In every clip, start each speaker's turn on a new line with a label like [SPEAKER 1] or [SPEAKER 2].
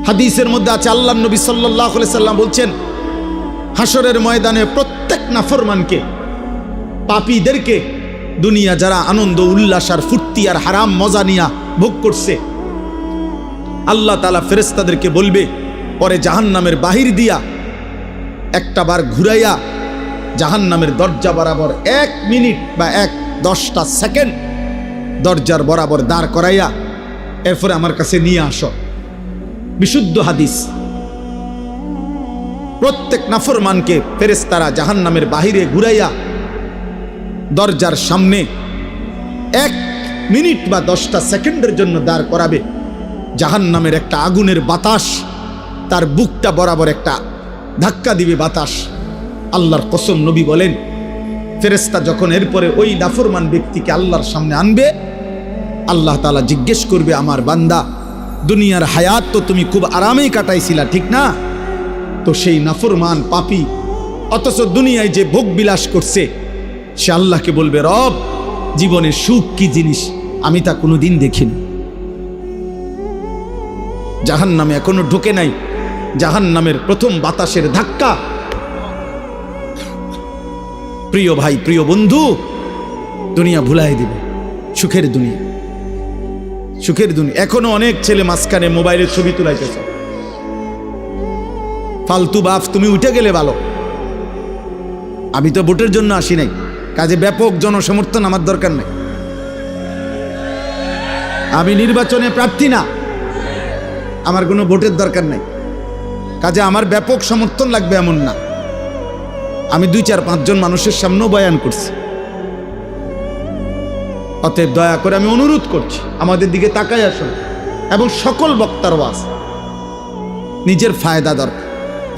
[SPEAKER 1] হাদিসের মধ্যে আছে, আল্লাহর নবী সাল্লাল্লাহু আলাইহি সাল্লাম বলছেন, হাসরের ময়দানে প্রত্যেক নাফরমানকে, পাপীদেরকে, দুনিয়া যারা আনন্দ উল্লাস আর ফুর্তি আর হারাম মজা নিয়া ভোগ করছে, আল্লাহ তাআলা ফেরেশতাদেরকে বলবে, পরে জাহান্নামের বাহির দিয়া একটা বার ঘুরাইয়া জাহান্নামের দরজা বরাবর 1 মিনিট বা 10টা সেকেন্ড দরজার বরাবর দাঁড় করাইয়া এরপরে আমার কাছে নিয়ে আসো। বিশুদ্ধ হাদিস। প্রত্যেক নাফরমানকে ফেরেশতারা জাহান্নামের বাহিরে ঘুরাইয়া দরজার সামনে 1 মিনিট বা 10টা সেকেন্ডের জন্য দাঁড় করাবে। জাহান্নামের একটা আগুনের বাতাস তার বুকটা বরাবর একটা ধাক্কা দিবে বাতাস। আল্লাহর কসম, নবী বলেন, ফেরেশতা যখন এরপরে ওই নাফরমান ব্যক্তিকে আল্লাহর সামনে আনবে, আল্লাহ তাআলা জিজ্ঞেস করবে, আমার বান্দা, দুনিয়ার হায়াত তো তুমি খুব আরামেই কাটাইছিলা, ঠিক না? তো সেই নাফরমান পাপী অথচ দুনিয়ায় যে ভোগ বিলাস করছে, সে আল্লাহকে বলবে, রব, জীবনে সুখ কি জিনিস আমি তা কোনোদিন দেখিনি। জাহান্নামে এখনো ঢোকে নাই, জাহান্নামের প্রথম বাতাসের ধাক্কা। প্রিয় ভাই, প্রিয় বন্ধু, দুনিয়া ভুলাই দিবে, সুখের দুনিয়া, সুখের দুনিয়া। এখনো অনেক ছেলে মাঝখানে মোবাইলের ছবি তুলাইতেছে। ফালতু বাপ, তুমি উঠে গেলে ভালো। আমি তো ভোটের জন্য আসি নাই, কাজে ব্যাপক জনসমর্থন আমার দরকার নাই। আমি নির্বাচনে প্রার্থী না, আমার কোনো ভোটের দরকার নাই, কাজে আমার ব্যাপক সমর্থন লাগবে এমন না। আমি 2-4-5 জন মানুষের সামনেও বয়ান করছি। অতএব দয়া করে আমি অনুরোধ করছি, আমাদের দিকে তাকাই আসুন। এবং সকল বক্তার ওয়াজ, নিজের ফায়দা দরকার।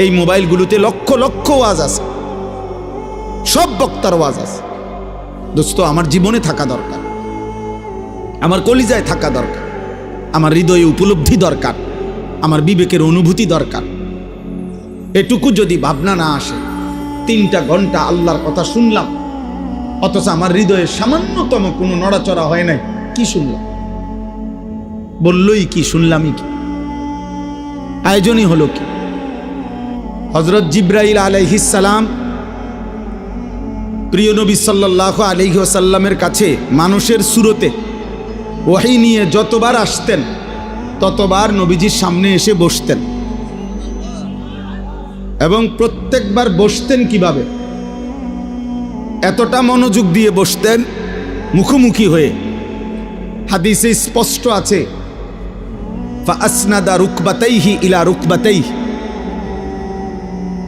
[SPEAKER 1] এই মোবাইলগুলোতে লক্ষ লক্ষ ওয়াজ আছে, সব বক্তার ওয়াজ আছে। দোস্ত, আমার জীবনে থাকা দরকার, আমার কলিজায় থাকা দরকার, আমার হৃদয়ে উপলব্ধি দরকার, আমার বিবেকের অনুভূতি দরকার। এটুকু যদি ভাবনা না আসে, 3টা ঘন্টা আল্লাহর কথা শুনলাম, অথচ আমার হৃদয়ে সামান্যতম কোনো নড়াচড়া হয় নাই, কি শুনলাম? বললই কি, শুনলামই কি? আয়োজনই হলো কি? হযরত জিবরাইল আলাইহিস সালাম প্রিয় নবী সাল্লাল্লাহু আলাইহি ওয়াসাল্লামের কাছে মানুষের সুরতে ওহী নিয়ে যতবার আসতেন, ততবার নবীজির সামনে এসে বসতেন। এবং প্রত্যেকবার বসতেন কিভাবে? এতটা মনোযোগ দিয়ে বসতেন, মুখোমুখি হয়ে। হাদিসে স্পষ্ট আছে, ফাআসনাদা রুকবাতাইহি ইলা রুকবাতাইহি,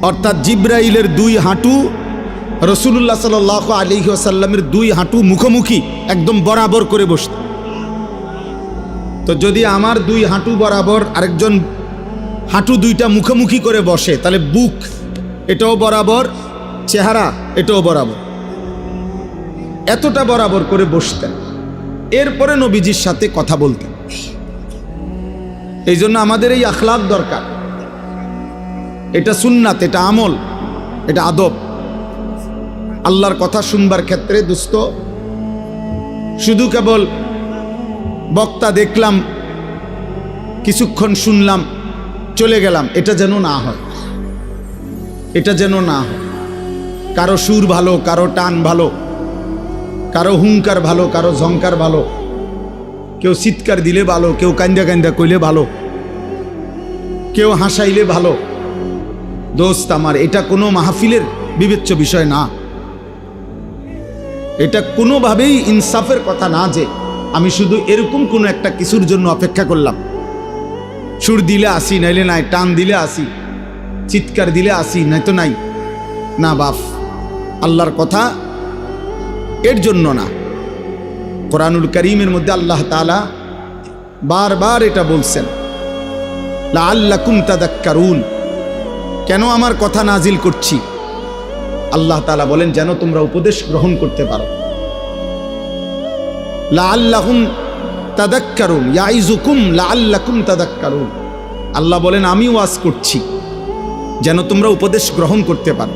[SPEAKER 1] অর্থাৎ জিবরাইলের 2 হাঁটু রাসূলুল্লাহ সাল্লাল্লাহু আলাইহি ওয়াসাল্লামের 2 হাঁটু মুখোমুখি একদম বরাবর করে বসতেন। তো যদি আমার 2 হাঁটু বরাবর আরেকজন হাঁটু 2টা মুখোমুখি করে বসে, তাহলে বুক এটাও বরাবর, চেহারা এটাও বরাবর, এতটা বরাবর করে বসতেন। এরপরে নবীজির সাথে কথা বলতেন। এই জন্য আমাদের এই আখলাক দরকার। এটা সুন্নাত, এটা আমল, এটা আদব। আল্লাহর কথা শুনবার ক্ষেত্রে দোস্ত, শুধু কেবল বক্তা দেখলাম, কিছুক্ষণ শুনলাম, চলে গেলাম, এটা যেন না হয়, এটা যেন না হয়। কারো সুর ভালো, কারো টান ভালো, কারো হুঙ্কার ভালো, কারো ঝংকার ভালো, কেউ চিৎকার দিলে ভালো, কেউ কান্দা কান্দা কইলে ভালো, কেউ হাসাইলে ভালো। দোস্ত আমার, এটা কোনো মাহফিলের বিবেচ্য বিষয় না। এটা কোনোভাবেই ইনসাফের কথা না যে আমি শুধু এরকম কোনো একটা কিছুর জন্য অপেক্ষা করলাম, সুর দিলে আসি, নাইলে নাই, টান দিলে আসি, চিৎকার দিলে আসি, নাই তো নাই। না বাপ, আল্লাহর কথা এর জন্য না। কোরআনুল কারীমের মধ্যে আল্লাহ তাআলা বারবার এটা বলছেন, লাআল্লাকুম তাযাক্কারুন। কেন আমার কথা নাজিল করছি? আল্লাহ তাআলা বলেন, যেন তোমরা উপদেশ গ্রহণ করতে পারো। লাআল্লাকুম তাযাক্কারুন, ইয়াইযুকুম লাআল্লাকুম তাযাক্কারুন। আল্লাহ বলেন, আমি ওয়াজ করছি যেন তোমরা উপদেশ গ্রহণ করতে পারো।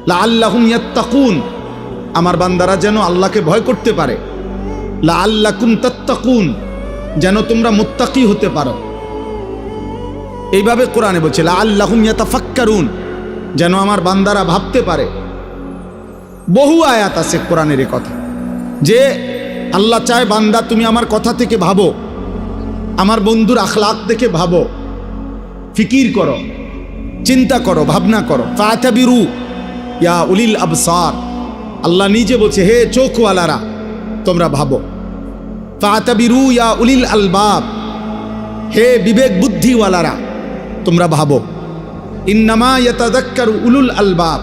[SPEAKER 1] লাআল্লাহুম ইয়াত্তাকুন, আমার বান্দারা যেন আল্লাহকে ভয় করতে পারে। লাআল্লাকুম তাত্তাকুন, যেন তোমরা মুত্তাকি হতে পারো। এইভাবে কোরআনে বলছে লাআল্লাহুম ইয়াতাফাক্কারুন, যেন আমার বান্দারা ভাবতে পারে। বহু আয়াত আছে কোরআনের এ কথা যে আল্লাহ চায় বান্দা তুমি আমার কথা থেকে ভাবো, আমার বন্ধুর আখলাক দেখে ভাবো, ফিকির করো, চিন্তা করো, ভাবনা করো। ফাতাবিরু ইয়া উলিল আবসার, আল্লাহ নিজে বলছে হে চোখওয়ালারা তোমরা ভাবো। ফাতাবিরু ইয়া উলিল আলবাব, হে বিবেক বুদ্ধিওয়ালারা তোমরা ভাবো। ইন্নামা ইয়াতাযাক্কারু উলুল আলবাব,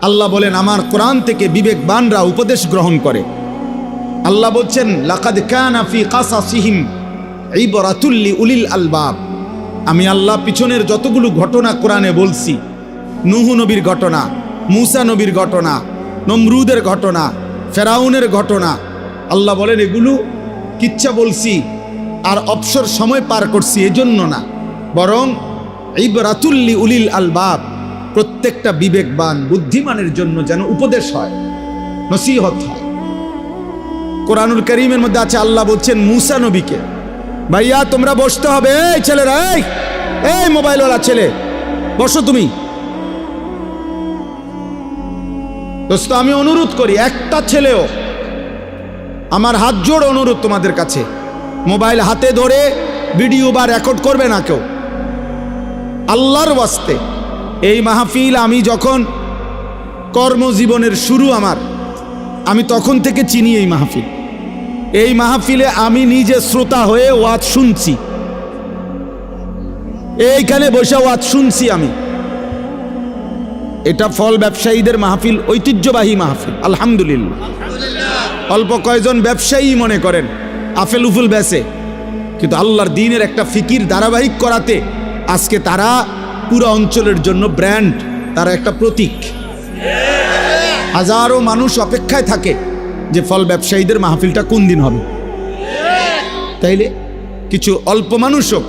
[SPEAKER 1] আল্লাহ বলেন আমার কোরআন থেকে বিবেকবানরা উপদেশ গ্রহণ করে। আল্লাহ বলছেন লাকাদ কানা ফি কাসাসিহিম ইবরাতুল লিউলিল আলবাব, আমি আল্লাহ পিছনের যতগুলো ঘটনা কোরআনে বলছি, নূহ নবীর ঘটনা, মূসা নবীর ঘটনা, নমরুদের ঘটনা, ফেরাউনের ঘটনা, আল্লাহ বলেন এগুলো কিচ্ছা বলছি আর অবসর সময় পার করছি এজন্য না, বরং ইবরাতুল লিউলিল আলবাব, প্রত্যেকটা বিবেকবান বুদ্ধিমানের জন্য যেন উপদেশ হয়, নসিহত হয়। কোরআনুল কারীমের মধ্যে আছে আল্লাহ বলছেন মূসা নবীকে, ভাইয়া তোমরা বসতে হবে, এই ছেলেরা, এই মোবাইলওয়ালা ছেলে বসো তুমি। দোস্ত আমি অনুরোধ করি, একটা ছেলেও, আমার হাত জোড় অনুরোধ তোমাদের কাছে, মোবাইল হাতে ধরে ভিডিও বা রেকর্ড করবে না কেউ, আল্লাহর ওয়াস্তে। এই মাহফিল আমি যখন কর্মজীবনের শুরু আমার, আমি তখন থেকে চিনি এই মাহফিল। এই মাহফিলে আমি নিজে শ্রোতা হয়ে ওয়াজ শুনছি, এইখানে বসে ওয়াজ শুনছি আমি। এটা ফল ব্যবসায়ীদের মাহফিল, ঐতিহ্যবাহী মাহফিল, আলহামদুলিল্লাহ। অল্প কয়েকজন ব্যবসায়ী মনে করেন আফেল উফুল বেচে, কিন্তু আল্লাহর দ্বীনের একটা ফিকির ধারাবাহিক করাতে আজকে তারা পুরো অঞ্চলের জন্য ব্র্যান্ড, তারা একটা প্রতীক। হাজারো মানুষ অপেক্ষায় থাকে যে ফল ব্যবসায়ীদের মাহফিলটা কোন দিন হবে। তাইলে কিছু অল্প মানুষ হোক,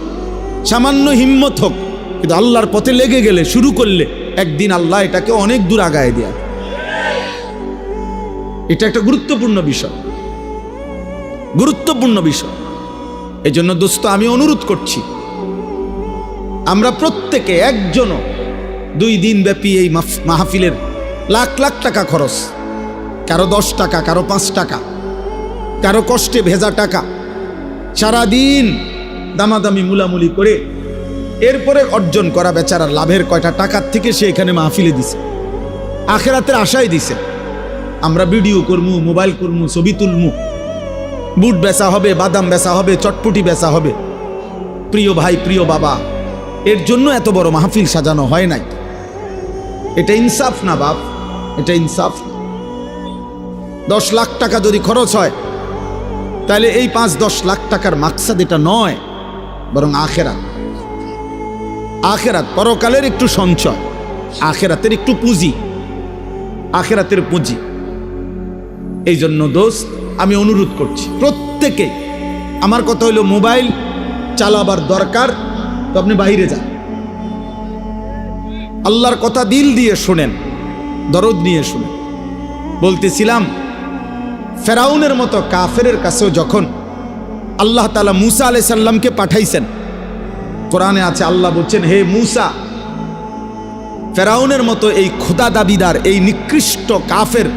[SPEAKER 1] সামান্য হিম্মত হোক, কিন্তু আল্লাহর পথে লেগে গেলে, শুরু করলে একদিন আল্লাহ এটাকে অনেক দূর আগায় দেয়। এটা একটা গুরুত্বপূর্ণ বিষয়, গুরুত্বপূর্ণ বিষয়। এই জন্য দোস্ত আমি অনুরোধ করছি, আমরা প্রত্যেকে একজনও 2 দিন ব্যাপী এই মাহফিলের লাখ লাখ টাকা খরচ, কারো 10 টাকা, কারো 5 টাকা, কারো কষ্টে ভেজা টাকা, সারাদিন দামাদামি মুলামুলি করে এরপরে অর্জন করা বেচারার লাভের কয়টা টাকার থেকে সে এখানে মাহফিলে দিছে, আখেরাতের আশায় দিছে। আমরা ভিডিও করমু, মোবাইল করমু, ছবি তুলমু, বুট বেচা হবে, বাদাম বেচা হবে, চটপটি বেচা হবে। প্রিয় ভাই, প্রিয় বাবা, এর জন্য এত বড় মাহফিল সাজানো হয় নাই। এটা ইনসাফ না বাপ, এটা ইনসাফ না। 10 লাখ টাকা যদি খরচ হয় তাহলে এই 5-10 লাখ টাকার মাকসাদ এটা নয়, বরং আখেরাত। আখেরাত, পরকালের একটু সঞ্চয়, আখেরাতের একটু পুঁজি, আখেরাতের পুঁজি। এই জন্য দোস্ত আমি অনুরোধ করছি প্রত্যেকে, আমার কথা হইল মোবাইল চালাবার দরকার তো আপনি বাইরে যান, আল্লাহর কথা দিল দিয়ে শুনেন, দরদ নিয়ে শুনেন। বলতেছিলাম ফেরাউনের মতো কাফেরের কাছেও যখন আল্লাহ তাআলা মূসা আলাইহিস সালামকে পাঠাইছেন, কোরআনে আছে আল্লাহ বলছেন হে মূসা, ফেরাউনের মতো এই খোদা দাবিদার, এই নিকৃষ্ট কাফের,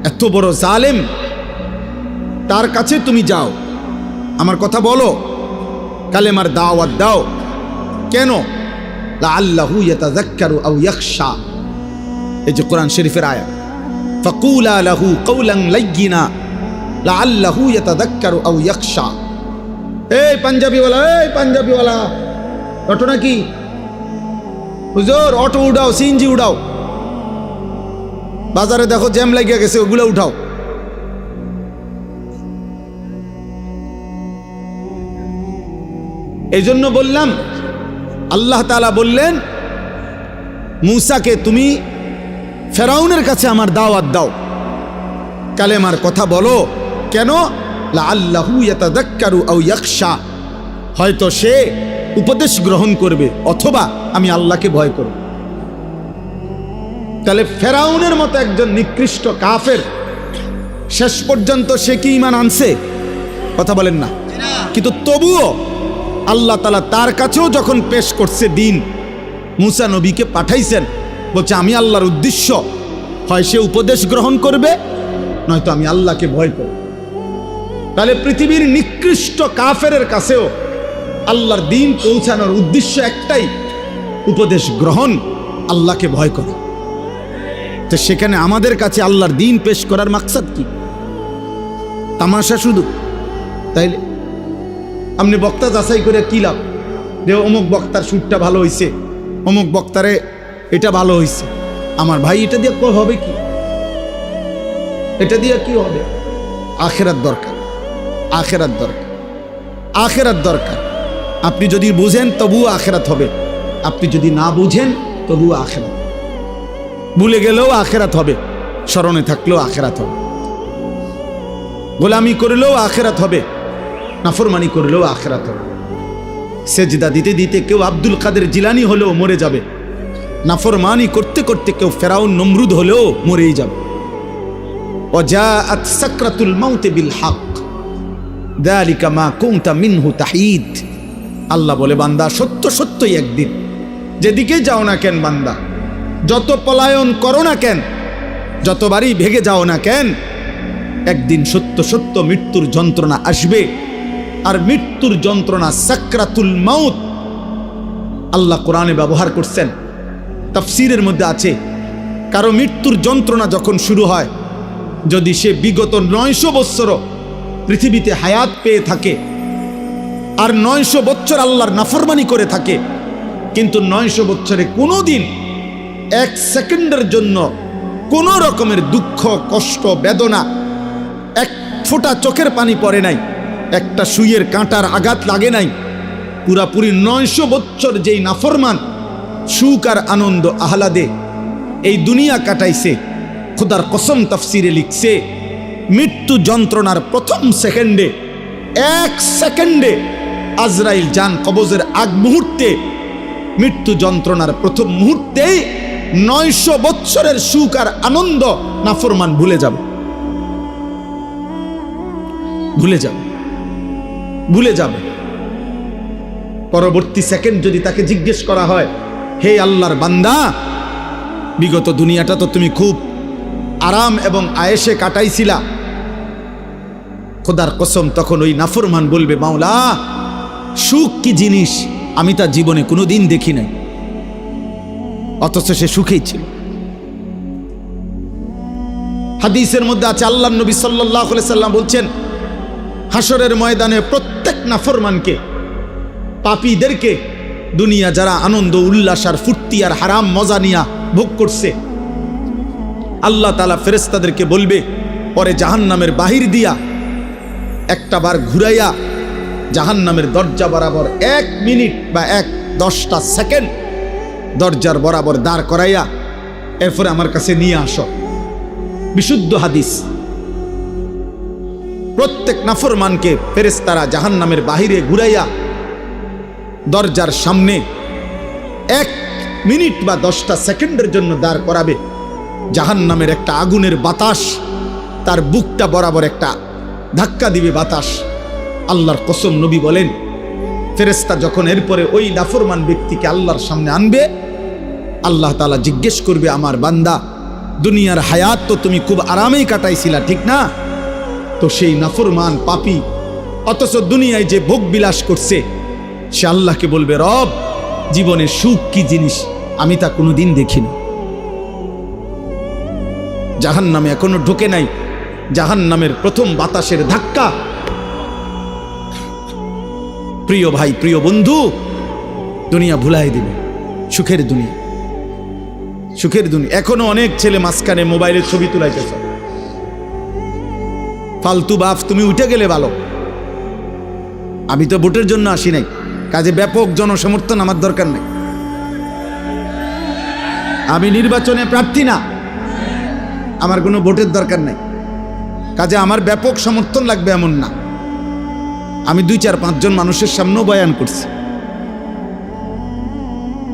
[SPEAKER 1] এত বড় জালেম, তার কাছে তুমি যাও, আমার কথা বলো, কালেমার দাওয়াত দাও। কেন? লাআল্লাহু ইয়াতাযাক্কারু আও ইয়াখশা, এই যে কোরআন শরীফের আয়াত, ফাকুলা লাহু কাওলান লায়্যিনা লাআল্লাহু ইয়াতাযাক্কারু আও ইয়াখশা। এই পাঞ্জাবিওয়ালা, এই পাঞ্জাবিওয়ালা, অটো নাকি? হুজুর অটো উঠাও, সিএনজি উঠাও, বাজারে দেখো জ্যাম লাগিয়া গেছে, ওগুলো উঠাও। এই জন্য বললাম, আল্লাহ তাআলা বললেন মূসাকে তুমি ফেরাউনের কাছে আমার দাওয়াত দাও, কালেমার কথা বলো। কেন? লাআল্লাহু ইয়াতাযাক্কারু আও ইয়াখশা, হয়তো সে উপদেশ গ্রহণ করবে অথবা আমি আল্লাহকে ভয় করব। তাহলে ফেরাউনের মতো একজন নিকৃষ্ট কাফের শেষ পর্যন্ত সে কি ঈমান আনছে? কথা বলেন না। কিন্তু তবুও আল্লাহ তাআলা তার কাছেও যখন পেশ করছে দিন, মুসা নবীকে পাঠাইছেন, বলছে আমি আল্লাহর উদ্দেশ্য, হয় সে উপদেশ গ্রহণ করবে, নয়তো আমি আল্লাহকে ভয় করব। তাহলে পৃথিবীর নিকৃষ্ট কাফেরের কাছেও আল্লাহর দিন পৌঁছানোর উদ্দেশ্য একটাই, উপদেশ গ্রহণ, আল্লাহকে ভয় করা। তো সেখানে আমাদের কাছে আল্লাহর দিন পেশ করার মাকসাদ কি? তামাশা শুধু? তাইলে আপনি বক্তা যাচাই করে কি লাভ? যে অমুক বক্তার সুরটা ভালো হয়েছে, অমুক বক্তারে এটা ভালো হয়েছে। আমার ভাই, এটা দিয়ে হবে কি? এটা দিয়ে কি হবে? আখেরাত দরকার, আখেরাত দরকার, আখেরাত দরকার। আপনি যদি বুঝেন তবুও আখেরাত হবে, আপনি যদি না বুঝেন তবুও আখেরাত। ভুলে গেলেও আখেরাত হবে, স্মরণে থাকলেও আখেরাত হবে। গোলামি করলেও আখেরাত হবে, নাফরমানি করলেও আখেরাত হবে। সেজদা দিতে দিতে কেউ আব্দুল কাদের জিলানি হলেও মরে যাবে, নাফরমানি করতে করতে কেউ ফেরাউন নমরুদ হলেও মরেই যাবে। ওয়াজাআত সাকরাতুল মাউত বিল হক যালিকা মা কুনতা মিনহু তাহিদ। আল্লাহ বলে, বান্দা সত্য সত্যই একদিন, যেদিকে যাও না কেন বান্দা, যত পলায়ন করো না কেন, যতবারই ভেগে যাও না কেন, একদিন সত্য সত্য মৃত্যুর যন্ত্রণা আসবে। আর মৃত্যুর যন্ত্রণা সাকরাতুল মাউত আল্লাহ কোরআনে ব্যবহার করছেন, তাফসীরের মধ্যে আছে, কারো মৃত্যুর যন্ত্রণা যখন শুরু হয়, যদি সে বিগত 900 বৎসরও পৃথিবীতে হায়াত পেয়ে থাকে আর 900 বছর আল্লাহর নাফরমানি করে থাকে, কিন্তু 900 বছরে কোনো দিন 1 সেকেন্ডের জন্য কোনো রকমের দুঃখ, কষ্ট, বেদনা, এক ফোঁটা চোখের পানি পড়ে নাই, একটা সুইয়ের কাঁটার আঘাত লাগে নাই, পুরাপুরি 900 বছর যেই নাফরমান সুখ আর আনন্দ আহ্লাদে এই দুনিয়া কাটাইছে, খোদার কসম তাফসিরে লিখছে, মৃত্যু যন্ত্রণার প্রথম সেকেন্ডে, 1 সেকেন্ডে আজরাইল জান কবজের আগ মুহূর্তে, মৃত্যু যন্ত্রণার প্রথম মুহূর্তেই 900 বৎসরের সুখ আর আনন্দ নাফরমান ভুলে যাবে, ভুলে যাবে, ভুলে যাবে। পরবর্তী সেকেন্ড যদি তাকে জিজ্ঞেস করা হয়, হে আল্লাহর বান্দা, বিগত দুনিয়াটা তো তুমি খুব আরাম এবং আয়েশে কাটাইছিলা, খোদার কসম তখন ওই নাফরমান বলবে, মাওলা সুখ কি জিনিস আমি তা জীবনে কোনোদিন দেখি নাই, অথচ সে সুখেই ছিল। হাদিসের মধ্যে আছে, আল্লাহর নবী সাল্লাল্লাহু আলাইহি সাল্লাম বলছেন, হাসরের ময়দানে প্রত্যেক নাফরমানকে, পাপীদেরকে, দুনিয়া যারা আনন্দ উল্লাস আর ফুর্তি আর হারাম মজা নিয়া ভোগ করছে, আল্লাহ তাআলা ফেরেশতাদেরকে বলবে, পরে জাহান্নামের বাহির দিয়া একটা বার ঘুরাইয়া জাহান্নামের দরজা বরাবর 1 মিনিট বা 10টা সেকেন্ড দরজার বরাবর দাঁড় করাইয়া এরপরে আমার কাছে নিয়ে আসো। বিশুদ্ধ হাদিস। প্রত্যেক নাফরমানকে ফেরেশতারা জাহান্নামের বাহিরে ঘুরাইয়া দরজার সামনে 1 মিনিট বা 10টা সেকেন্ডের জন্য দাঁড় করাবে। জাহান্নামের একটা আগুনের বাতাস তার বুকটা বরাবর একটা ধাক্কা দিবে বাতাস। আল্লাহর কসম নবী বলেন, ফেরেশতা যখন এরপরে ওই নাফরমান ব্যক্তিকে আল্লাহর সামনে আনবে, আল্লাহ তাআলা জিজ্ঞেস করবে, আমার বান্দা, দুনিয়ার হায়াত তো তুমি খুব আরামেই কাটাইছিলা, ঠিক না? তো সেই নাফরমান পাপী অথচ দুনিয়ায় যে ভোগ বিলাস করছে, সে আল্লাহকে বলবে, রব, জীবনে সুখ কি জিনিস আমি তা কোনোদিন দেখিনি। জাহান্নামে এখনো ঢোকে নাই, জাহান্নামের প্রথম বাতাসের ধাক্কা। প্রিয় ভাই, প্রিয় বন্ধু, দুনিয়া ভুলাই দিবে, সুখের দুনিয়া, সুখের দুনিয়া। এখনো অনেক ছেলে মাঝখানে মোবাইলের ছবি তুলাইতেছ, ফালতু বাপ, তুমি উঠে গেলে ভালো। আমি তো ভোটের জন্য আসি নাই, কাজে ব্যাপক জনসমর্থন আমার দরকার নাই। আমি নির্বাচনে প্রার্থী না, আমার কোনো ভোটের দরকার নাই, কাজে আমার ব্যাপক সমর্থন লাগবে এমন না। আমি 2-4-5 জন মানুষের সামনেও বয়ান করছি।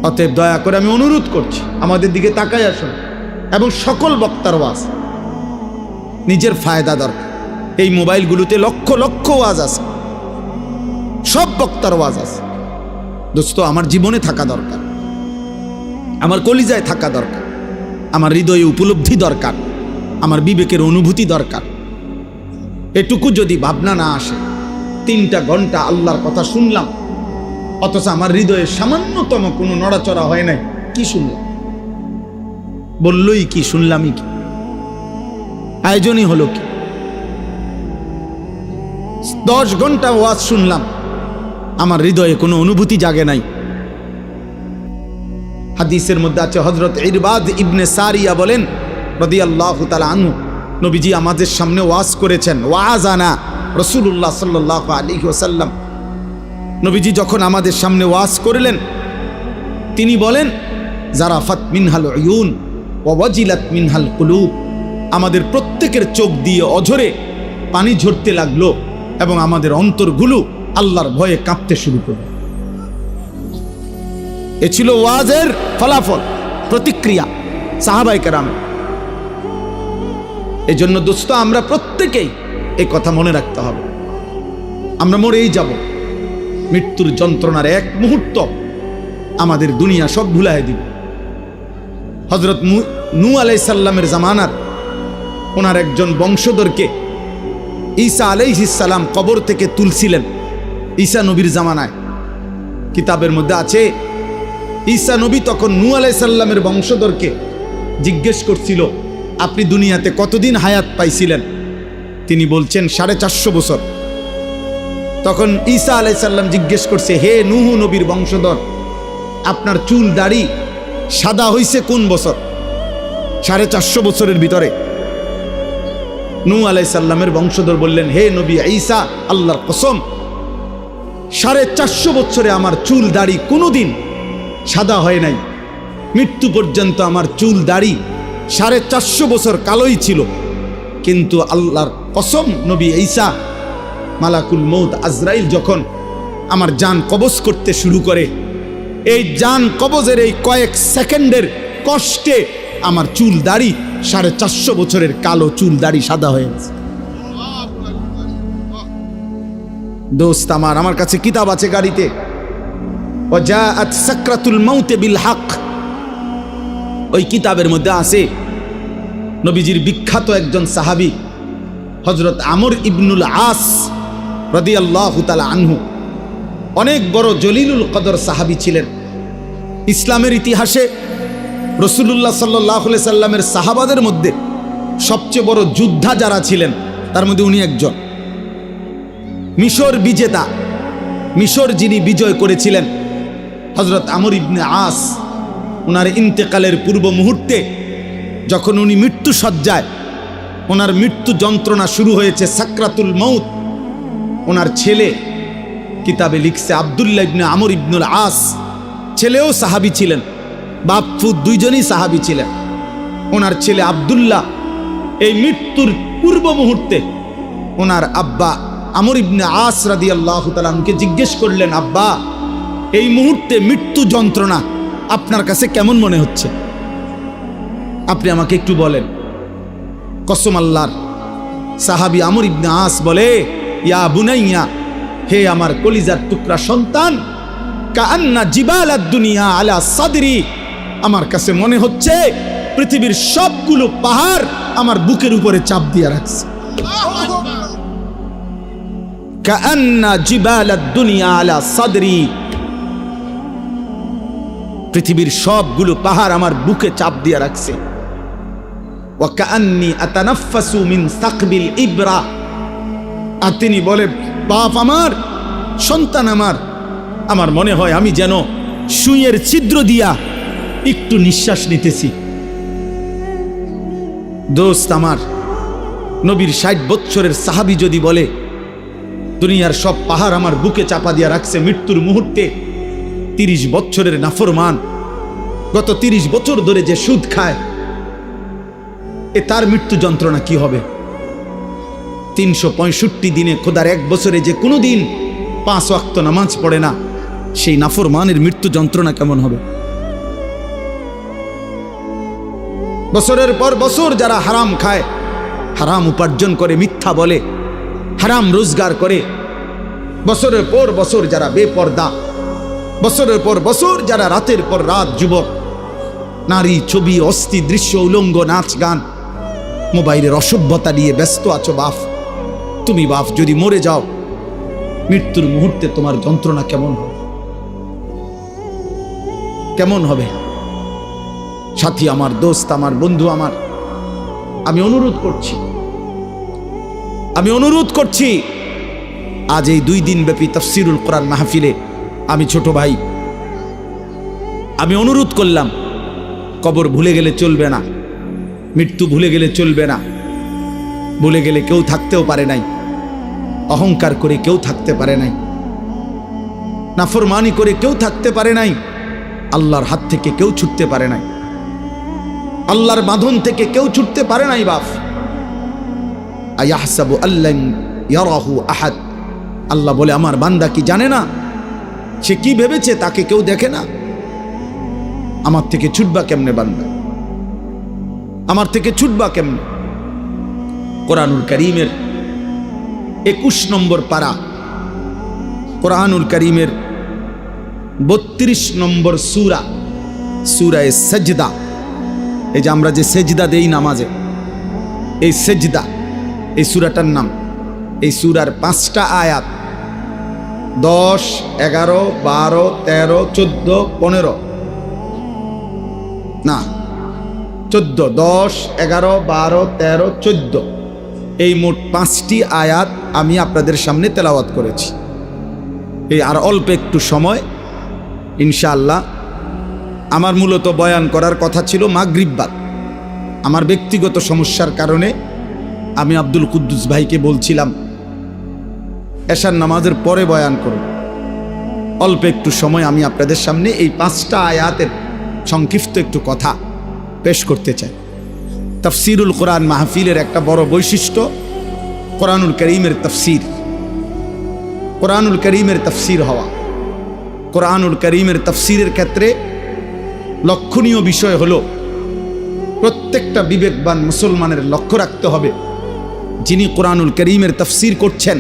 [SPEAKER 1] অতএব দয়া করে আমি অনুরোধ করছি, আমাদের দিকে তাকায় আসুন। এবং সকল বক্তার ওয়াজ, নিজের ফায়দা দরকার। এই মোবাইলগুলোতে লক্ষ লক্ষ ওয়াজ আছে, সব বক্তার ওয়াজ আছে। দোস্ত, আমার জীবনে থাকা দরকার, আমার কলিজায় থাকা দরকার, আমার হৃদয়ে উপলব্ধি দরকার, আমার বিবেকের অনুভূতি দরকার। এটুকু যদি ভাবনা না আসে, 3টা ঘন্টা আল্লাহর কথা শুনলাম, অথচ আমার হৃদয়ে সামান্যতম কোনো নড়াচড়া হয় নাই, কি শুনলাম? বললই কি, শুনলামই কি, আয়োজনই হলো কি? 10 ঘন্টা ওয়াজ শুনলাম, আমার হৃদয়ে কোনো অনুভূতি জাগে নাই। হাদিসের মধ্যে আছে, হযরত ইরবাদ ইবনে সারিয়া বলেন রাদিয়াল্লাহু তাআলা আনহু, নবীজি আমাদের সামনে ওয়াজ করেছেন। ওয়াজানা রাসূলুল্লাহ সাল্লাল্লাহু আলাইহি ওয়াসাল্লাম, নবীজি যখন আমাদের সামনে ওয়াজ করলেন, তিনি বলেন, জারাফাত মিনহাল উয়ুন ওয়া ওয়াজিলাত মিনহাল কুলুব, আমাদের প্রত্যেকের চোখ দিয়ে অঝরে পানি ঝরতে লাগলো এবং আমাদের অন্তরগুলো আল্লাহর ভয়ে কাঁপতে শুরু করল। এ ছিল ওয়াজের ফলাফল, প্রতিক্রিয়া সাহাবায়ে কেরাম। এই জন্য দোস্ত, আমরা প্রত্যেকেই এই কথা মনে রাখতে হবে, আমরা মরেই যাব। মৃত্যুর যন্ত্রণার এক মুহূর্ত আমাদের দুনিয়া সব ভুলাই দিবে। হযরত নূহ আলাইহিস সালামের জামানার ওনার একজন বংশধরকে ঈসা আলাইহিস সালাম কবর থেকে তুলছিলেন। ঈসা নবীর জামানায় কিতাবের মধ্যে আছে, ঈসা নবী তখন নূহ আলাইহিস সালামের বংশধরকে জিজ্ঞেস করছিল, আপনি দুনিয়াতে কতদিন হায়াত পাইছিলেন? তিনি বলছেন 450 বছর। তখন ঈসা আলাইহিস সালাম জিজ্ঞেস করছে, হে নূহ নবীর বংশধর, আপনার চুল দাড়ি সাদা হইছে কোন বছর? 450 বছরের ভিতরে। নূহ আলাইহিস সালামের বংশধর বললেন, হে নবী ঈসা, আল্লাহর কসম, 450 বছরে আমার চুল দাড়ি কোনোদিন সাদা হয় নাই। মৃত্যু পর্যন্ত আমার চুল দাড়ি 450 বছর কালোই ছিল। কিন্তু আল্লাহর কসম, নবী ঈসা, মালাকুল মউত আজরাইল যখন আমার জান কবজ করতে শুরু করে, এই জান কবজের এই কয়েক সেকেন্ডের কষ্টে আমার চুল দাড়ি 450 বছরের কালো চুল দাড়ি সাদা হয়ে গেছে। দোস্ত আমার কাছে কিতাব আছে গাড়িতে, ওয়াজাআত সাকরাতুল মাউত বিল হক। ওই কিতাবের মধ্যে আছে নবীজির বিখ্যাত একজন সাহাবী হযরত আমর ইবনুল আস রাদিয়াল্লাহু তাআলা আনহু, অনেক বড় জলিলুল কদর সাহাবী ছিলেন। ইসলামের ইতিহাসে রাসূলুল্লাহ সাল্লাল্লাহু আলাইহি সাল্লামের সাহাবাদের মধ্যে সবচেয়ে বড় যোদ্ধা যারা ছিলেন, তার মধ্যে উনি একজন। মিশর বিজেতা, মিশর যিনি বিজয় করেছিলেন, হযরত আমর ইবনে আস, ওনার ইন্তেকালের পূর্ব মুহূর্তে যখন উনি মৃত্যু সজ্জায়, ওনার মৃত্যু যন্ত্রণা শুরু হয়েছে, সাকরাতুল মউত, ওনার ছেলে কিতাবে লিখছে, আব্দুল্লাহ ইবনে আমর ইবনুল আস, ছেলেও সাহাবী ছিলেন, বাপ-ফু দুইজনই সাহাবী ছিলেন। ওনার ছেলে আব্দুল্লাহ এই মৃত্যুর পূর্ব মুহূর্তে ওনার আব্বা আমর ইবনে আস রাদিয়াল্লাহু তাআলা আনহুকে জিজ্ঞেস করলেন, আব্বা, এই মুহূর্তে মৃত্যু যন্ত্রণা আপনার কাছে কেমন মনে হচ্ছে? আপনি আমাকে একটু বলেন। কসম আল্লাহর, সাহাবী আমর ইবনে আস বলে, ইয়া বুনাইয়া, হে আমার কলিজার টুকরা সন্তান, কাআন্না জিবালাদ দুনিয়া আলা সাদরি, আমার কাছে মনে হচ্ছে পৃথিবীর সবগুলো পাহাড় আমার বুকের উপরে চাপ দিয়ে রাখছে। কাআন্না জিবালাদ দুনিয়া আলা সাদরি, পৃথিবীর সবগুলো পাহাড় আমার বুকে চাপ দিয়ে রাখছে। ওয়া কাআন্নি আতানাফাসু মিন সাকবিল ইবরা, আর তিনি বলে, বাপ আমার, সন্তান আমার মনে হয় আমি যেন সুইয়ের ছিদ্র দিয়া একটু নিঃশ্বাস নিতেছি। দোস্ত আমার, নবীর 60 বছরের সাহাবী যদি বলে দুনিয়ার সব পাহাড় আমার বুকে চাপা দিয়া রাখছে মৃত্যুর মুহূর্তে, 30 বছরের নাফরমান, গত 30 বছর ধরে যে সুদ খায়, তার মৃত্যু যন্ত্রণা কি হবে? 365 দিনে, খোদার এক বছরে যে কোনো দিন 5 ওয়াক্ত নামাজ পড়ে না, সেই নাফরমানের মৃত্যু যন্ত্রণা কেমন হবে? বছরের পর বছর যারা হারাম খায়, হারাম উপার্জন করে, মিথ্যা বলে, হারাম রোজগার করে, বছরের পর বছর যারা বেপর্দা, বছরের পর বছর যারা রাতের পর রাত যুবক, নারী, ছবি, অস্থি, দৃশ্য, উলঙ্গ, নাচ গান, মোবাইলের অসভ্যতা নিয়ে ব্যস্ত আছো বাপ, তুমি বাপ যদি মরে যাও, মৃত্যুর মুহূর্তে তোমার যন্ত্রণা কেমন হবে? কেমন হবে? সাথী আমার, দোস্ত আমার, বন্ধু আমার, আমি অনুরোধ করছি আজ এই 2 দিন ব্যাপী তাফসীরুল কোরআন মাহফিলে আমি ছোট ভাই, আমি অনুরোধ করলাম, কবর ভুলে গেলে চলবে না, মৃত্যু ভুলে গেলে চলবে না। ভুলে গেলে কেউ থাকতেও পারে নাই, অহংকার করে কেউ থাকতে পারে নাই, নাফরমানি করে কেউ থাকতে পারে নাই, আল্লাহর হাত থেকে কেউ ছুটতে পারে নাই, আল্লাহর বাঁধন থেকে কেউ ছুটতে পারে নাই বাপ। আয়াহসাবু আল্লাম ইয়ারাহু আহাদ, আল্লাহ বলে আমার বান্দা কি জানে না? সে কি ভেবেছে তাকে কেউ দেখে না? আমার থেকে ছুটবা কেমনে বান্দা? আমার থেকে ছুটবা কেমনে? কোরআনুল কারীমের 21 নম্বর পারা, কোরআনুল কারীমের 32 নম্বর সূরা, সূরায়ে সাজদা। এই যে আমরা যে সেজদা দেই নামাজে, এই সেজদা, এই সূরাটার নাম। এই সূরার 5টা আয়াত, 10, 11, 12, 13, 14, 15, না 14, 10, 11, 12, 13, 14, এই মোট 5টি আয়াত আমি আপনাদের সামনে তেলাওয়াত করেছি। এই আর অল্প একটু সময় ইনশাআল্লাহ। আমার মূলত বয়ান করার কথা ছিল মাগরিব বাদ, আমার ব্যক্তিগত সমস্যার কারণে আমি আব্দুল কুদ্দুস ভাইকে বলছিলাম এশার নামাজের পরে বয়ান করব। অল্প একটু সময় আমি আপনাদের সামনে এই 5টা আয়াতের সংক্ষিপ্ত একটু কথা পেশ করতে চাই। তাফসীরুল কোরআন মাহফিলের একটা বড় বৈশিষ্ট্য কোরআনুল কারীমের তাফসীর, কোরআনুল কারীমের তাফসীর হওয়া। কোরআনুল কারীমের তাফসীরের ক্ষেত্রে লক্ষণীয় বিষয় হলো, প্রত্যেকটা বিবেকবান মুসলমানের লক্ষ্য রাখতে হবে, যিনি কোরআনুল কারীমের তাফসীর করছেন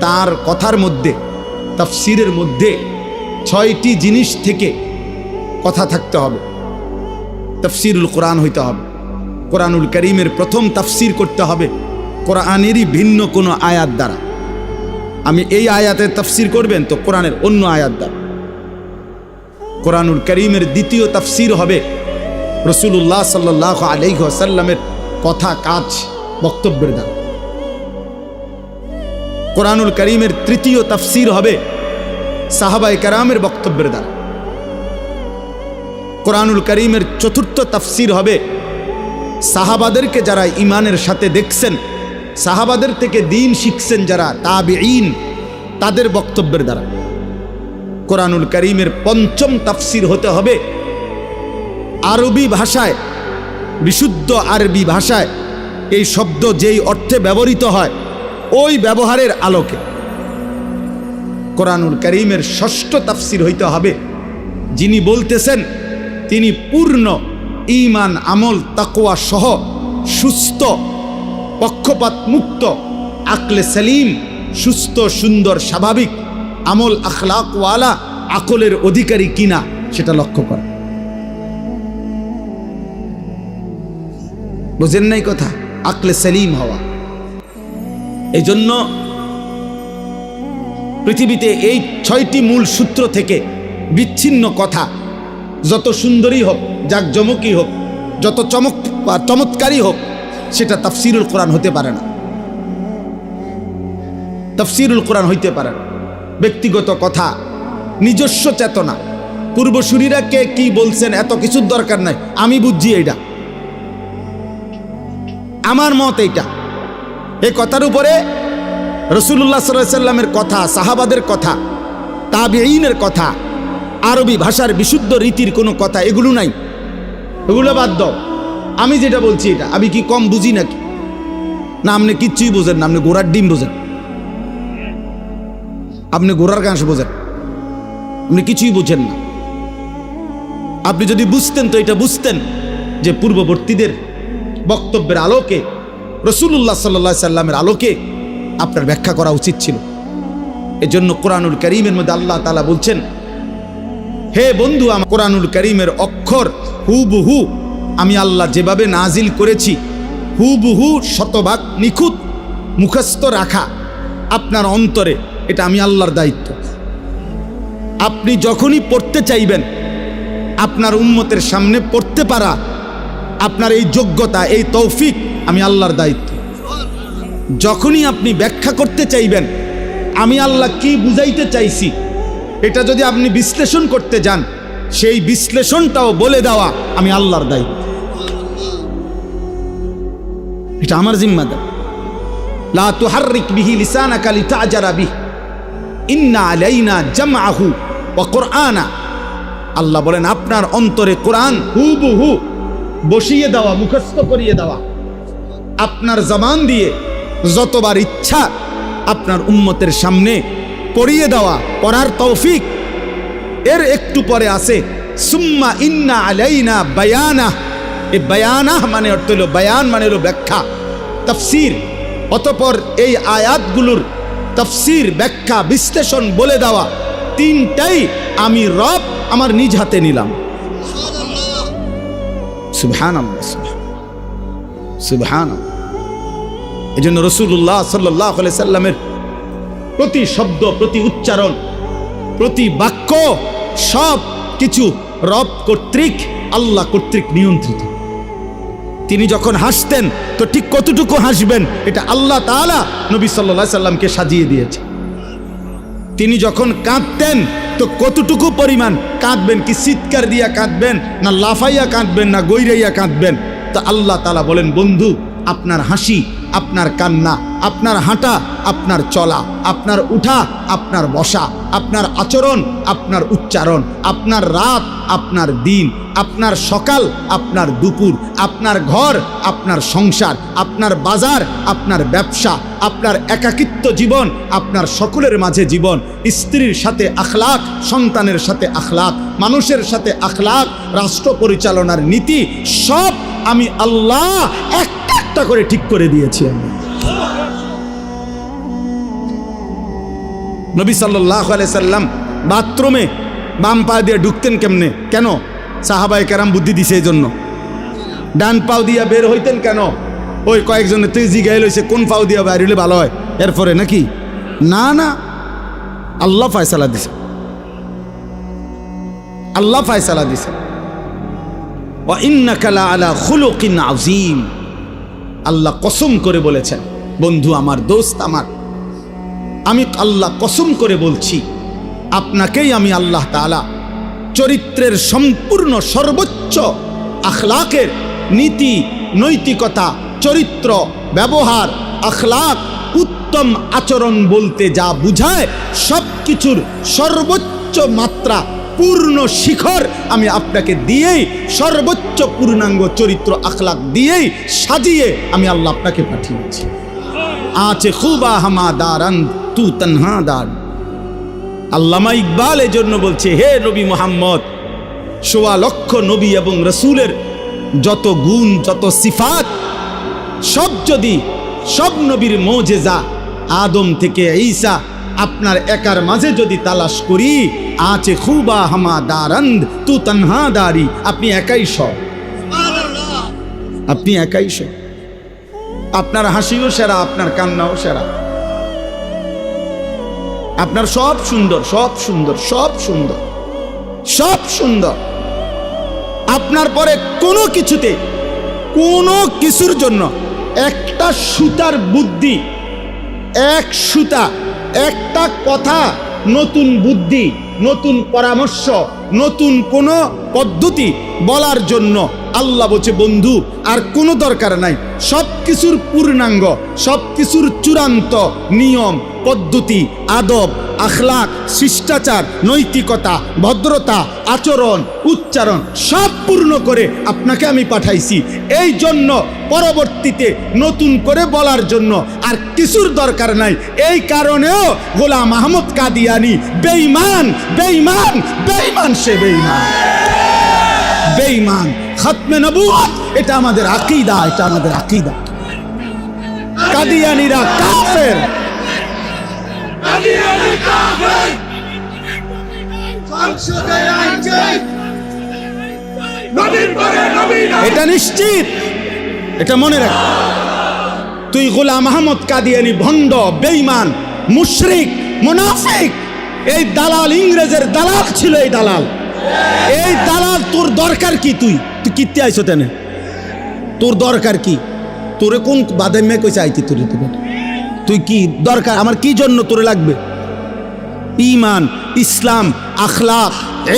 [SPEAKER 1] তার কথার মধ্যে, তাফসীরের মধ্যে 6টি জিনিস থেকে কথা থাকতে হবে। তাফসীরুল কোরআন হইতে হবে, কোরআনুল কারীমের প্রথম তাফসীর করতে হবে কোরআনেরই ভিন্ন কোনো আয়াত দ্বারা। আমি এই আয়াতের তাফসীর করবেন তো কোরআনের অন্য আয়াত দ্বারা। কোরআনুল কারীমের দ্বিতীয় তাফসীর হবে রাসূলুল্লাহ সাল্লাল্লাহু আলাইহি ওয়াসাল্লামের কথা, কাজ, বক্তব্যের দ্বারা। কোরআনুল কারীমের তৃতীয় তাফসীর হবে সাহাবায়ে কেরামের বক্তব্যের দ্বারা। কোরআনুল কারীমের চতুর্থ তাফসীর হবে সাহাবাদেরকে যারা ঈমানের সাথে দেখছেন, সাহাবাদের থেকে দ্বীন শিখছেন যারা তাবিঈন, তাদের বক্তব্যের দ্বারা। কোরআনুল কারীমের পঞ্চম তাফসীর হতে হবে আরবি ভাষায়, বিশুদ্ধ আরবি ভাষায় এই শব্দ যেই অর্থে ব্যবহৃত হয় ওই ব্যবহারের আলোকে। কোরআনুল কারীমের ষষ্ঠ তাফসীর হইতে হবে যিনি বলতেছেন তিনি পূর্ণ ঈমান, আমল, তাকওয়া সহ সুস্থ, পক্ষপাত মুক্ত, আকলে সালিম, সুস্থ, সুন্দর, স্বাভাবিক, আমল আখলাকওয়ালা, আকলের অধিকারী কিনা সেটা লক্ষ্য করা। বুঝেন নাই কথা? আকলে সালিম হওয়া। এই জন্য পৃথিবীতে এই 6টি মূল সূত্র থেকে বিচ্ছিন্ন কথা যত সুন্দরী হোক, জাকজমকই হোক, যত চমৎকারই হোক, সেটা তাফসীরুল কোরআন হতে পারে না। তাফসীরুল কোরআন হইতে পারে না। ব্যক্তিগত কথা, নিজস্ব চেতনা, পূর্বসূরীরা কে কি বলছেন এত কিছুর দরকার নাই, আমি বুঝছি এইটা, আমার মত এইটা। এই কথার উপরে রাসূলুল্লাহ সাল্লাল্লাহু আলাইহি ওয়াসাল্লামের কথা, সাহাবাদের কথা, তাবিঈনের কথা, আরবি ভাষার বিশুদ্ধ রীতির কোনো কথা এগুলো নাই, এগুলো বাদ দাও। আমি যেটা বলছি এটা, আমি কি কম বুঝি নাকি? না, আপনি কিচ্ছুই বোঝেন না, আপনি ঘোড়ার ডিম বোঝেন, আপনি ঘোড়ার ঘাস বোঝেন, আপনি কিছুই বুঝেন না। আপনি যদি বুঝতেন তো এটা বুঝতেন যে পূর্ববর্তীদের বক্তব্যের আলোকে, রাসূলুল্লাহ সাল্লাল্লাহু আলাইহি সাল্লামের আলোকে আপনার ব্যাখ্যা করা উচিত ছিল। এজন্য কোরআনুল কারীমের মধ্যে আল্লাহ তাআলা বলছেন হে বন্ধু, আমার কোরআনুল কারীমের অক্ষর হুবহু আমি আল্লাহ যেভাবে নাজিল করেছি হুবহু শতভাগ নিখুঁত মুখস্থ রাখা আপনার অন্তরে, এটা আমি আল্লাহর দায়িত্ব। আপনি যখনই পড়তে চাইবেন, আপনার উম্মতের সামনে পড়তে পারা, আপনার এই যোগ্যতা, এই তৌফিক আমি আল্লাহর দায়িত্ব। যখনই আপনি ব্যাখ্যা করতে চাইবেন, আমি আল্লাহ কি বুঝাইতে চাইছি, এটা যদি আপনি বিশ্লেষণ করতে যান, সেই বিশ্লেষণটাও বলে দেওয়া আমি আল্লাহর দায়িত্ব। এটা আমার জিম্মাদার। লা তুহাররিক বিহি লিসানাকা লিতাজারা বিহি ইন্না আলাইনা জামআহু ওয়া কুরআনা। আল্লাহ বলেন আপনার অন্তরে কোরআন হুবহু বসিয়ে দেওয়া, মুখস্থ করিয়ে দেওয়া, আপনার জবান দিয়ে যতবার ইচ্ছা আপনার উম্মতের সামনে পড়িয়ে দেওয়া, পড়ার তৌফিক। এর একটু পরে আছে সুম্মা ইন্না আলাইনা বায়ানা। এই বায়ানা মানে অর্থ হলো, বায়ান মানে হলো ব্যাখ্যা, তাফসীর। অতঃপর এই আয়াতগুলোর তাফসীর, ব্যাখ্যা, বিশ্লেষণ বলে দেওয়া, তিনটাই আমি রব আমার নিজ হাতে নিলাম। সুবহানাল্লাহ, সুবহানাল্লাহ। এজন্য রাসূলুল্লাহ সাল্লাল্লাহু আলাইহি সাল্লামের প্রতি শব্দ, প্রতি উচ্চারণ, প্রতি বাক্য সব কিছু রব কর্তৃক, আল্লাহ কর্তৃক নিয়ন্ত্রিত। তিনি যখন হাসতেন তো ঠিক কতটুকু হাসবেন এটা আল্লাহ তাআলা নবী সাল্লাল্লাহু আলাইহি সাল্লামকে সাজিয়ে দিয়েছে। তিনি যখন কাঁদতেন তো কতটুকু পরিমাণ কাঁদবেন, কি চিৎকার দিয়া কাঁদবেন, না লাফাইয়া কাঁদবেন, না গৈরাইয়া কাঁদবেন, তা আল্লাহ তাআলা বলেন বন্ধু আপনার হাসি, আপনার কান্না, আপনার হাঁটা, আপনার চলা, আপনার উঠা, আপনার বসা, আপনার আচরণ, আপনার উচ্চারণ, আপনার রাত, আপনার দিন, আপনার সকাল, আপনার দুপুর, আপনার ঘর, আপনার সংসার, আপনার বাজার, আপনার ব্যবসা, আপনার একাকিত্ব জীবন, আপনার সকলের মাঝে জীবন, স্ত্রীর সাথে আখলাক, সন্তানের সাথে আখলাক, মানুষের সাথে আখলাক, রাষ্ট্র পরিচালনার নীতি, সব আমি আল্লাহ একটা একটা করে ঠিক করে দিয়েছি। নবী সাল্লাল্লাহু আলাইহি সাল্লাম বাথরুমে বাম পা দিয়ে ঢুকতেন কেমনে? কেন? সাহাবায়ে কেরাম বুদ্ধি দিছে এই জন্য। ডান পাও দিয়া বের হইতেন কেন? ওই কয়েকজনের তুই জিগাইল হইছে কোন পাও দিয়া বাইর হইলে ভালো হয়, এরপরে নাকি? না না, আল্লাহ ফয়সালা দিছে, আল্লাহ ফয়সালা দিছে। ওয়া ইন্নাকা লা আলা খুলুকিন আযীম। আল্লাহ কসম করে বলেছেন, বন্ধু আমার, দোস্ত আমার, আমি আল্লাহ কসম করে বলছি আপনাকেই আমি আল্লাহ তাআলা চরিত্রের সম্পূর্ণ সর্বোচ্চ আখলাকের নীতি, নৈতিকতা, চরিত্র, ব্যবহার, আখলাক, উত্তম আচরণ বলতে যা বুঝায় সব কিছুর সর্বোচ্চ মাত্রা, পূর্ণ শিখর আমি আপনাকে দিয়েই, সর্বোচ্চ পূর্ণাঙ্গ চরিত্র আখলাক দিয়েই সাজিয়ে আমি আল্লাহ আপনাকে পাঠিয়েছি। আচে খুবা হামা দারান তু তনহা দার। আল্লামা ইকবাল এই জন্য বলছে, হে নবী মুহাম্মদ, ১৬ লক্ষ নবী এবং রসুলের যত গুণ, যত সিফাত, সব যদি সব নবীর মুজিজা আদম থেকে ঈসা আপনার একার মাঝে যদি তালাশ করি, আচে খুবা হামা দারান্দ তু তনহা দারি, আপনি একাই সব, আপনি একাই সব। আপনার হাসিও সেরা, আপনার কান্নাও সেরা, আপনার সব সুন্দর, সব সুন্দর, সব সুন্দর, সব সুন্দর। আপনার পরে কোনো কিছুতে, কোনো কিছুর জন্য একটা সুতার বুদ্ধি, এক সুতা, একটা কথা, নতুন বুদ্ধি, নতুন পরামর্শ, নতুন কোনো পদ্ধতি বলার জন্য আল্লাহ বলছে বন্ধু আর কোনো দরকার নাই। সব কিছুর পূর্ণাঙ্গ, সব কিছুর চূড়ান্ত নিয়ম, পদ্ধতি, আদব, আখলাক, শিষ্টাচার, নৈতিকতা, ভদ্রতা, আচরণ, উচ্চারণ সব পূর্ণ করে আপনাকে আমি পাঠাইছি। এই জন্য পরবর্তীতে নতুন করে বলার জন্য আর কিছুর দরকার নাই। এই কারণেও গোলাম আহমদ কাদিয়ানী বেঈমান, বেঈমান, বেঈমান, সে বেঈমান, বেঈমান। খতমে নবুয়ত এটা আমাদের আকীদা, এটা আমাদের আকীদা। কাদিয়ানীরা কাফের, কাদিয়ানী কাফের, সংসদে আইন এটা নিশ্চিত, এটা মনে রাখ। তুই গোলাম আহমদ কাদিয়ানী ভণ্ড, বেঈমান, মুশরিক, মুনাফিক, এই দালাল, ইংরেজের দালাল ছিল এই দালাল। এই দালাল তোর দরকার কি? তুই তুই কিত্তে আইছো তেনে? তোর দরকার কি? তোরে কোন বাদামে কইছে আইতি? তোরে তুই কি দরকার? আমার কি জন্য তোরে লাগবে? ঈমান, ইসলাম, আখলাক,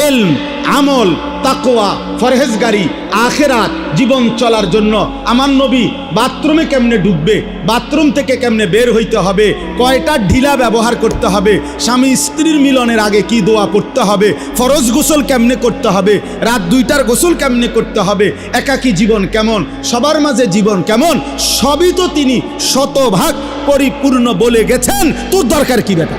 [SPEAKER 1] ইলম, আমল, তাকওয়া, ফরহেজগারি, আখিরাত জীবন চলার জন্য আমার নবী বাথরুমে কেমনে ঢুকবে, বাথরুম থেকে কেমনে বের হইতে হবে, কয়টা ঢিলা ব্যবহার করতে হবে, স্বামী স্ত্রীর মিলনের আগে কি দোয়া পড়তে হবে, ফরজ গোসল কেমনে করতে হবে, রাত 2টার গোসল কেমনে করতে হবে, একাকী জীবন কেমন, সবার মাঝে জীবন কেমন, সবই তো তিনি শতভাগ পরিপূর্ণ বলে গেছেন। তোর দরকার কি বেটা?